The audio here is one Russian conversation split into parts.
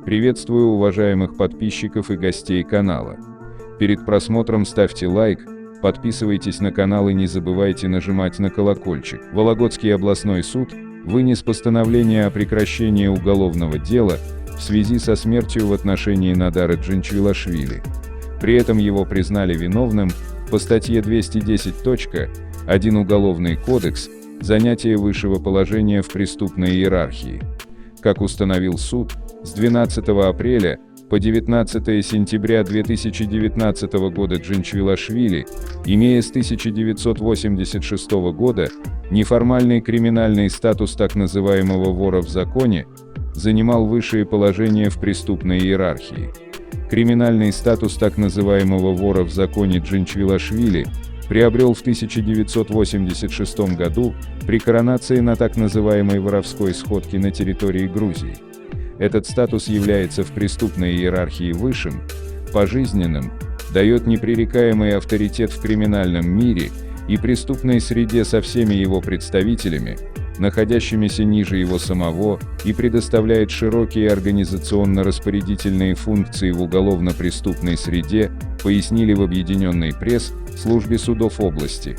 Приветствую уважаемых подписчиков и гостей канала. Перед просмотром ставьте лайк, подписывайтесь на канал и не забывайте нажимать на колокольчик. Вологодский областной суд вынес постановление о прекращении уголовного дела в связи со смертью в отношении Надара Джинчвилашвили. При этом его признали виновным по статье 210.1 Уголовный кодекс «Занятие высшего положения в преступной иерархии». Как установил суд, с 12 апреля по 19 сентября 2019 года Джинчвилашвили, имея с 1986 года неформальный криминальный статус так называемого вора в законе, занимал высшее положение в преступной иерархии. Криминальный статус так называемого вора в законе Джинчвилашвили приобрел в 1986 году при коронации на так называемой воровской сходке на территории Грузии. Этот статус является в преступной иерархии высшим, пожизненным, дает непререкаемый авторитет в криминальном мире и преступной среде со всеми его представителями, находящимися ниже его самого, и предоставляет широкие организационно-распорядительные функции в уголовно-преступной среде, пояснили в объединенной пресс-службе судов области.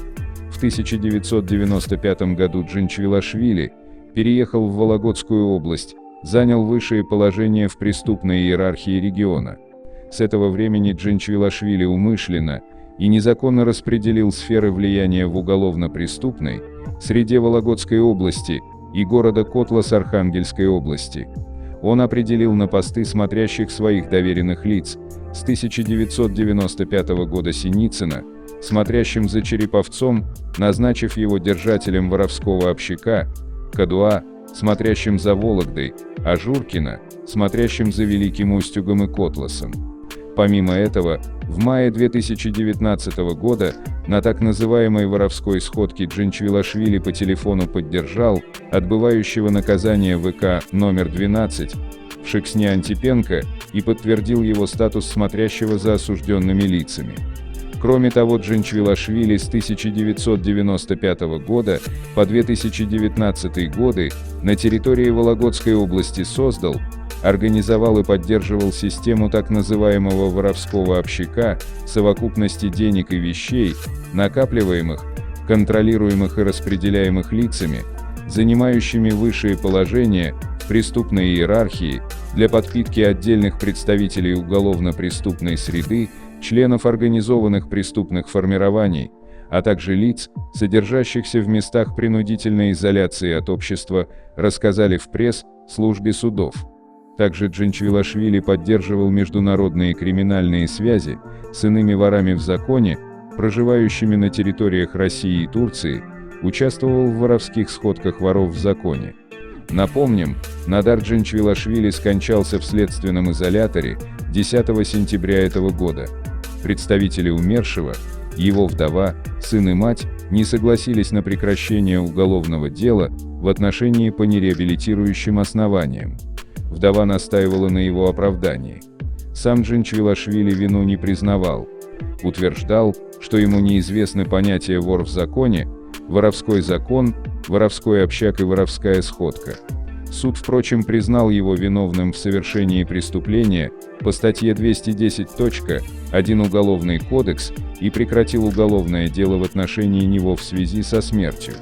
В 1995 году Джинчвилашвили переехал в Вологодскую область, занял высшее положение в преступной иерархии региона. С этого времени Джинчвилашвили умышленно и незаконно распределил сферы влияния в уголовно-преступной среде Вологодской области и города Котлас Архангельской области. Он определил на посты смотрящих своих доверенных лиц: с 1995 года Синицына, смотрящим за Череповцом, назначив его держателем воровского общака, Кадуа, смотрящим за Вологдой, а Журкина, смотрящим за Великим Устюгом и Котласом. Помимо этого, в мае 2019 года на так называемой воровской сходке Джинчвилашвили по телефону поддержал отбывающего наказание ВК номер 12 в Шексне Антипенко и подтвердил его статус смотрящего за осужденными лицами. Кроме того, Джинчвилашвили с 1995 года по 2019 годы на территории Вологодской области создал, организовал и поддерживал систему так называемого воровского общака, совокупности денег и вещей, накапливаемых, контролируемых и распределяемых лицами, занимающими высшие положения в преступной иерархии, для подпитки отдельных представителей уголовно-преступной среды, членов организованных преступных формирований, а также лиц, содержащихся в местах принудительной изоляции от общества, рассказали в пресс-службе судов. Также Джинчвилашвили поддерживал международные криминальные связи с иными ворами в законе, проживающими на территориях России и Турции, участвовал в воровских сходках воров в законе. Напомним, Надар Джинчвилашвили скончался в следственном изоляторе 10 сентября этого года. Представители умершего, его вдова, сын и мать, не согласились на прекращение уголовного дела в отношении по нереабилитирующим основаниям. Вдова настаивала на его оправдании. Сам Джинчвилашвили вину не признавал. Утверждал, что ему неизвестны понятия «вор в законе», «воровской закон», «воровской общак» и «воровская сходка». Суд, впрочем, признал его виновным в совершении преступления по статье 210.1 Уголовный кодекс и прекратил уголовное дело в отношении него в связи со смертью.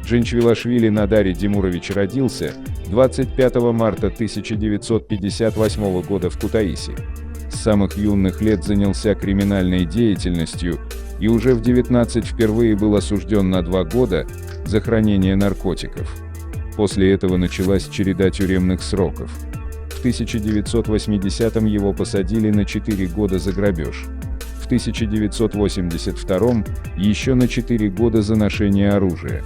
Джинчвилашвили Надар Димурович родился 25 марта 1958 года в Кутаиси. С самых юных лет занялся криминальной деятельностью и уже в 19 впервые был осужден на 2 года за хранение наркотиков. После этого началась череда тюремных сроков. В 1980-м его посадили на 4 года за грабеж. В 1982-м еще на 4 года за ношение оружия.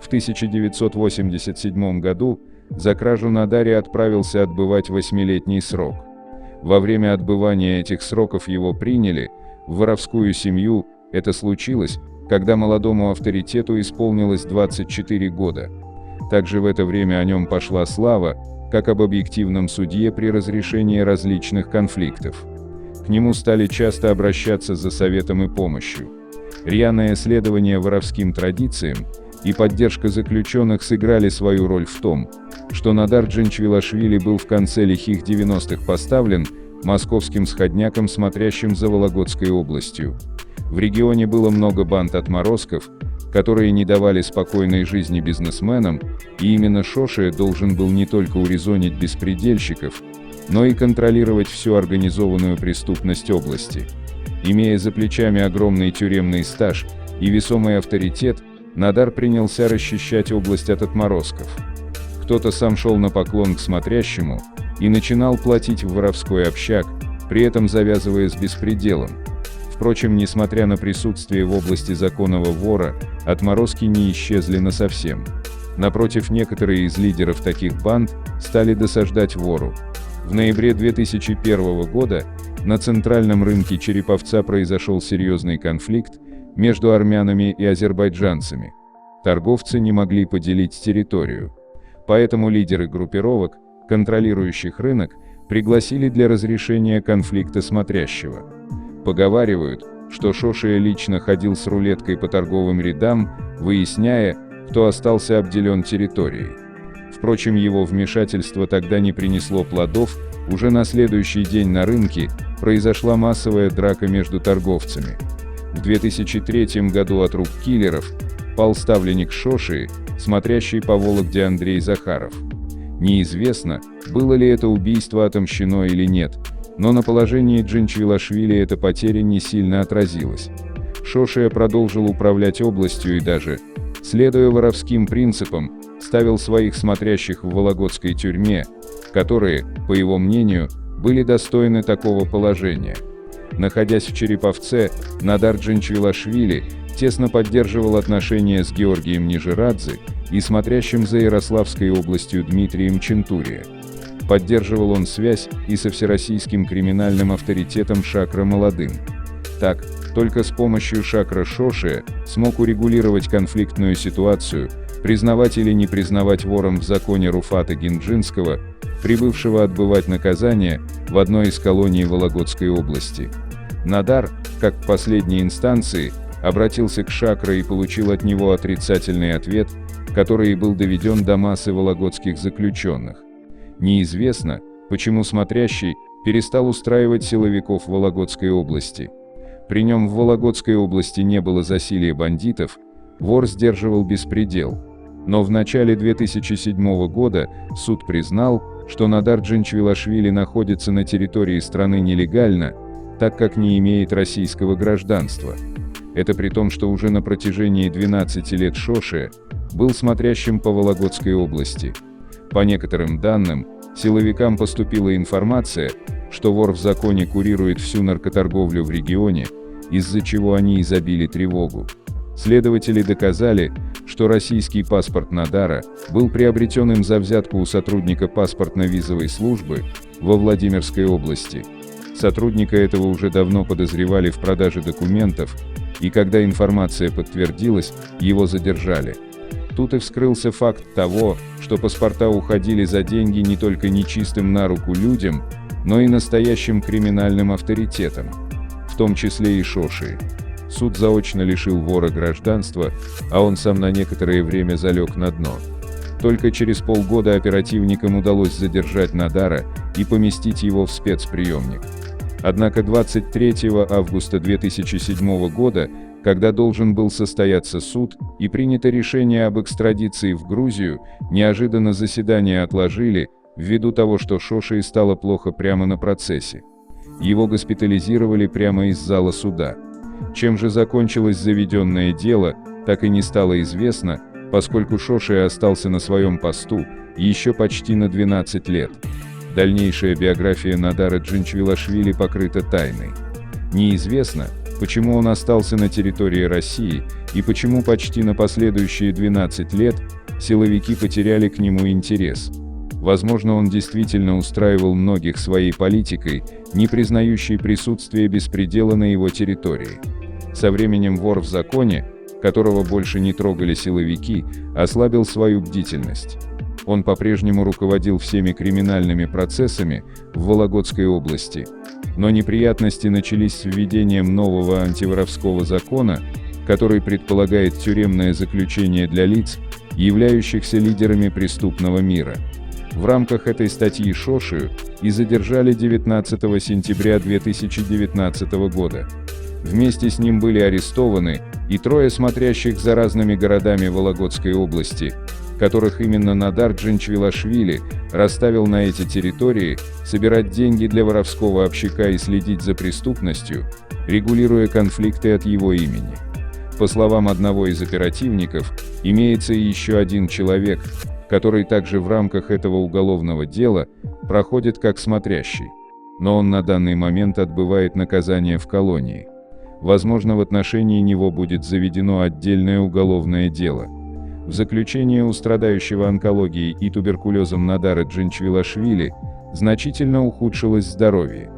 В 1987 году за кражу Надаре отправился отбывать 8-летний срок. Во время отбывания этих сроков его приняли в воровскую семью. Это случилось, когда молодому авторитету исполнилось 24 года. Также в это время о нем пошла слава, как об объективном судье при разрешении различных конфликтов. К нему стали часто обращаться за советом и помощью. Рьяное следование воровским традициям и поддержка заключенных сыграли свою роль в том, что Надар Джанчвилашвили был в конце лихих 90-х поставлен московским сходняком, смотрящим за Вологодской областью. В регионе было много банд-отморозков, которые не давали спокойной жизни бизнесменам, и именно Шоши должен был не только урезонить беспредельщиков, но и контролировать всю организованную преступность области. Имея за плечами огромный тюремный стаж и весомый авторитет, Надар принялся расчищать область от отморозков. Кто-то сам шел на поклон к смотрящему и начинал платить в воровской общак, при этом завязывая с беспределом. Впрочем, несмотря на присутствие в области законного вора, отморозки не исчезли насовсем. Напротив, некоторые из лидеров таких банд стали досаждать вору. В ноябре 2001 года на центральном рынке Череповца произошел серьезный конфликт между армянами и азербайджанцами. Торговцы не могли поделить территорию. Поэтому лидеры группировок, контролирующих рынок, пригласили для разрешения конфликта смотрящего. Поговаривают, что Шоши лично ходил с рулеткой по торговым рядам, выясняя, кто остался обделен территорией. Впрочем, его вмешательство тогда не принесло плодов, уже на следующий день на рынке произошла массовая драка между торговцами. В 2003 году от рук киллеров пал ставленник Шоши, смотрящий по Вологде Андрей Захаров. Неизвестно, было ли это убийство отомщено или нет, но на положении Джанчвилашвили эта потеря не сильно отразилась. Шоши продолжил управлять областью и даже, следуя воровским принципам, ставил своих смотрящих в Вологодской тюрьме, которые, по его мнению, были достойны такого положения. Находясь в Череповце, Надар Джанчвилашвили тесно поддерживал отношения с Георгием Нижерадзе и смотрящим за Ярославской областью Дмитрием Чентурия. Поддерживал он связь и со всероссийским криминальным авторитетом Шакра Молодым. Так, только с помощью Шакра Шоши смог урегулировать конфликтную ситуацию, признавать или не признавать вором в законе Руфата Гинджинского, прибывшего отбывать наказание в одной из колоний Вологодской области. Надар, как в последней инстанции, обратился к Шакра и получил от него отрицательный ответ, который и был доведен до массы вологодских заключенных. Неизвестно, почему смотрящий перестал устраивать силовиков в Вологодской области. При нем в Вологодской области не было засилья бандитов, вор сдерживал беспредел. Но в начале 2007 года суд признал, что Надар Джанчвилашвили находится на территории страны нелегально, так как не имеет российского гражданства. Это при том, что уже на протяжении 12 лет Шоши был смотрящим по Вологодской области. По некоторым данным, силовикам поступила информация, что вор в законе курирует всю наркоторговлю в регионе, из-за чего они и забили тревогу. Следователи доказали, что российский паспорт Надара был приобретен им за взятку у сотрудника паспортно-визовой службы во Владимирской области. Сотрудника этого уже давно подозревали в продаже документов, и когда информация подтвердилась, его задержали. Тут и вскрылся факт того, что паспорта уходили за деньги не только нечистым на руку людям, но и настоящим криминальным авторитетам, в том числе и Шоши. Суд заочно лишил вора гражданства, а он сам на некоторое время залег на дно. Только через полгода оперативникам удалось задержать Надара и поместить его в спецприемник. Однако 23 августа 2007 года, когда должен был состояться суд и принято решение об экстрадиции в Грузию, неожиданно заседание отложили, ввиду того, что Шоши стало плохо прямо на процессе. Его госпитализировали прямо из зала суда. Чем же закончилось заведенное дело, так и не стало известно, поскольку Шоши остался на своем посту еще почти на 12 лет. Дальнейшая биография Надара Джанчвилашвили покрыта тайной. Неизвестно, почему он остался на территории России и почему почти на последующие 12 лет силовики потеряли к нему интерес. Возможно, он действительно устраивал многих своей политикой, не признающей присутствие беспредела на его территории. Со временем вор в законе, которого больше не трогали силовики, ослабил свою бдительность. Он по-прежнему руководил всеми криминальными процессами в Вологодской области. Но неприятности начались с введением нового антиворовского закона, который предполагает тюремное заключение для лиц, являющихся лидерами преступного мира. В рамках этой статьи Шошию и задержали 19 сентября 2019 года. Вместе с ним были арестованы и 3 смотрящих за разными городами Вологодской области, которых именно Надар Джанчвилашвили расставил на эти территории собирать деньги для воровского общака и следить за преступностью, регулируя конфликты от его имени. По словам одного из оперативников, имеется и еще один человек, который также в рамках этого уголовного дела проходит как смотрящий, но он на данный момент отбывает наказание в колонии. Возможно, в отношении него будет заведено отдельное уголовное дело. В заключение у страдающего онкологией и туберкулезом Надара Джанчвилашвили значительно ухудшилось здоровье.